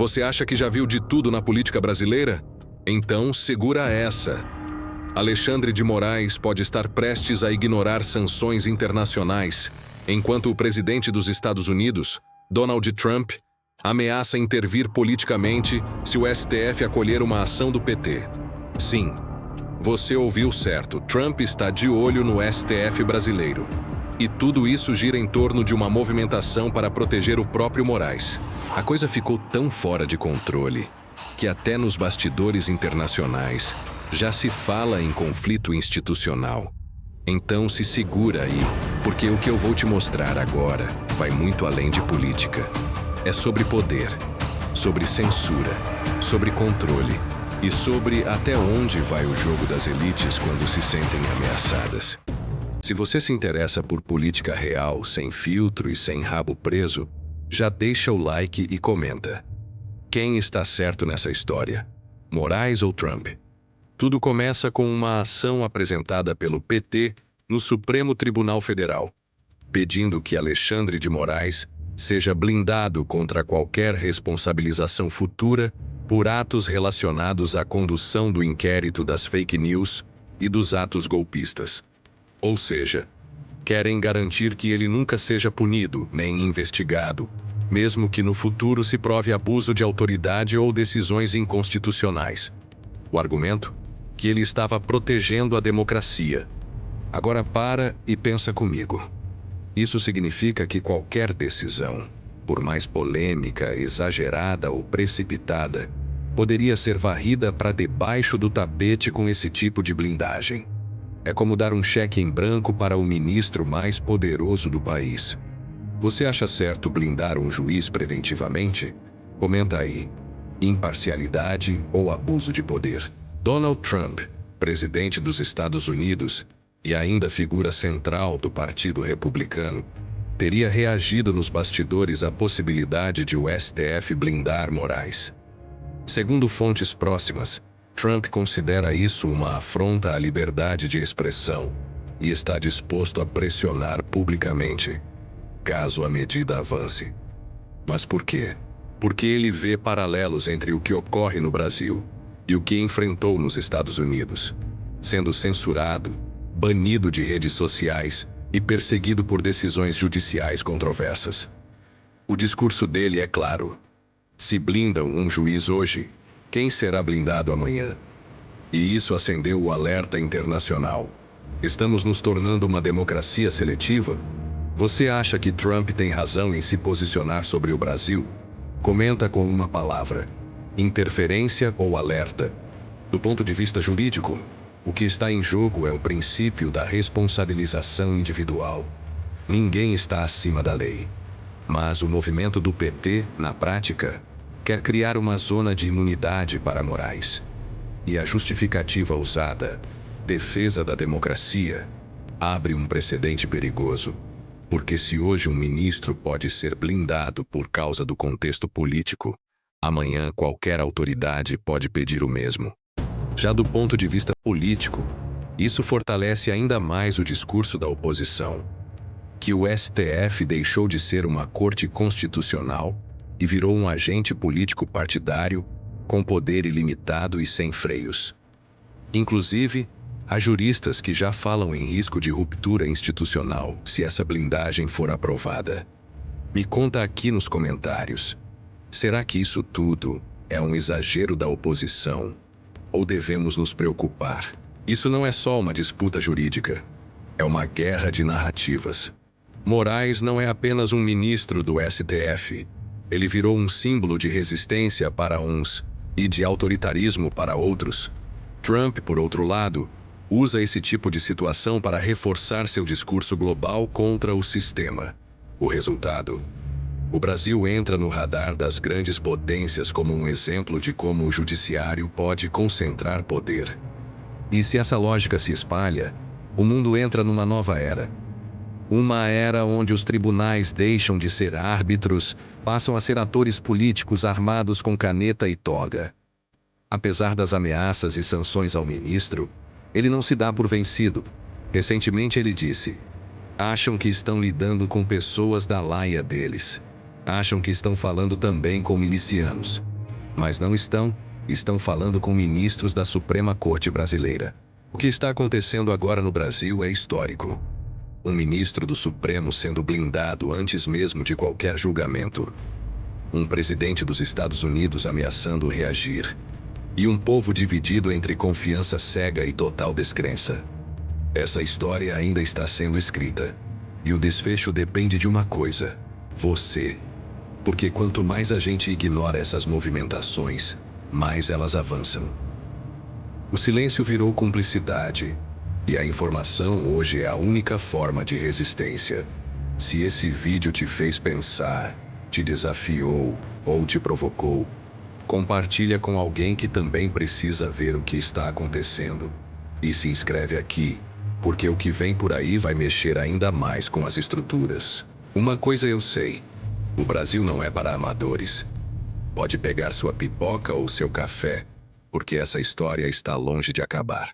Você acha que já viu de tudo na política brasileira? Então segura essa. Alexandre de Moraes pode estar prestes a ignorar sanções internacionais, enquanto o presidente dos Estados Unidos, Donald Trump, ameaça intervir politicamente se o STF acolher uma ação do PT. Sim, você ouviu certo, Trump está de olho no STF brasileiro. E tudo isso gira em torno de uma movimentação para proteger o próprio Moraes. A coisa ficou tão fora de controle que até nos bastidores internacionais já se fala em conflito institucional. Então se segura aí, porque o que eu vou te mostrar agora vai muito além de política. É sobre poder, sobre censura, sobre controle e sobre até onde vai o jogo das elites quando se sentem ameaçadas. Se você se interessa por política real, sem filtro e sem rabo preso, já deixa o like e comenta. Quem está certo nessa história? Moraes ou Trump? Tudo começa com uma ação apresentada pelo PT no Supremo Tribunal Federal, pedindo que Alexandre de Moraes seja blindado contra qualquer responsabilização futura por atos relacionados à condução do inquérito das fake news e dos atos golpistas. Ou seja, querem garantir que ele nunca seja punido nem investigado, mesmo que no futuro se prove abuso de autoridade ou decisões inconstitucionais. O argumento? Que ele estava protegendo a democracia. Agora para e pensa comigo. Isso significa que qualquer decisão, por mais polêmica, exagerada ou precipitada, poderia ser varrida para debaixo do tapete com esse tipo de blindagem. É como dar um cheque em branco para o ministro mais poderoso do país. Você acha certo blindar um juiz preventivamente? Comenta aí. Imparcialidade ou abuso de poder? Donald Trump, presidente dos Estados Unidos e ainda figura central do Partido Republicano, teria reagido nos bastidores à possibilidade de o STF blindar Moraes. Segundo fontes próximas, Trump considera isso uma afronta à liberdade de expressão e está disposto a pressionar publicamente, caso a medida avance. Mas por quê? Porque ele vê paralelos entre o que ocorre no Brasil e o que enfrentou nos Estados Unidos, sendo censurado, banido de redes sociais e perseguido por decisões judiciais controversas. O discurso dele é claro. Se blindam um juiz hoje, quem será blindado amanhã? E isso acendeu o alerta internacional. Estamos nos tornando uma democracia seletiva? Você acha que Trump tem razão em se posicionar sobre o Brasil? Comenta com uma palavra: interferência ou alerta. Do ponto de vista jurídico, o que está em jogo é o princípio da responsabilização individual. Ninguém está acima da lei. Mas o movimento do PT, na prática, quer criar uma zona de imunidade para Moraes. E a justificativa usada, defesa da democracia, abre um precedente perigoso. Porque se hoje um ministro pode ser blindado por causa do contexto político, amanhã qualquer autoridade pode pedir o mesmo. Já do ponto de vista político, isso fortalece ainda mais o discurso da oposição, que o STF deixou de ser uma corte constitucional e virou um agente político partidário, com poder ilimitado e sem freios. Inclusive, há juristas que já falam em risco de ruptura institucional se essa blindagem for aprovada. Me conta aqui nos comentários. Será que isso tudo é um exagero da oposição? Ou devemos nos preocupar? Isso não é só uma disputa jurídica. É uma guerra de narrativas. Moraes não é apenas um ministro do STF. Ele virou um símbolo de resistência para uns e de autoritarismo para outros. Trump, por outro lado, usa esse tipo de situação para reforçar seu discurso global contra o sistema. O resultado? O Brasil entra no radar das grandes potências como um exemplo de como o judiciário pode concentrar poder. E se essa lógica se espalha, o mundo entra numa nova era. Uma era onde os tribunais deixam de ser árbitros, passam a ser atores políticos armados com caneta e toga. Apesar das ameaças e sanções ao ministro, ele não se dá por vencido. Recentemente ele disse: acham que estão lidando com pessoas da laia deles. Acham que estão falando também com milicianos. Mas não estão. Estão falando com ministros da Suprema Corte Brasileira. O que está acontecendo agora no Brasil é histórico. Um ministro do Supremo sendo blindado antes mesmo de qualquer julgamento. Um presidente dos Estados Unidos ameaçando reagir. E um povo dividido entre confiança cega e total descrença. Essa história ainda está sendo escrita. E o desfecho depende de uma coisa: você. Porque quanto mais a gente ignora essas movimentações, mais elas avançam. O silêncio virou cumplicidade. E a informação hoje é a única forma de resistência. Se esse vídeo te fez pensar, te desafiou ou te provocou, compartilha com alguém que também precisa ver o que está acontecendo. E se inscreve aqui, porque o que vem por aí vai mexer ainda mais com as estruturas. Uma coisa eu sei: o Brasil não é para amadores. Pode pegar sua pipoca ou seu café, porque essa história está longe de acabar.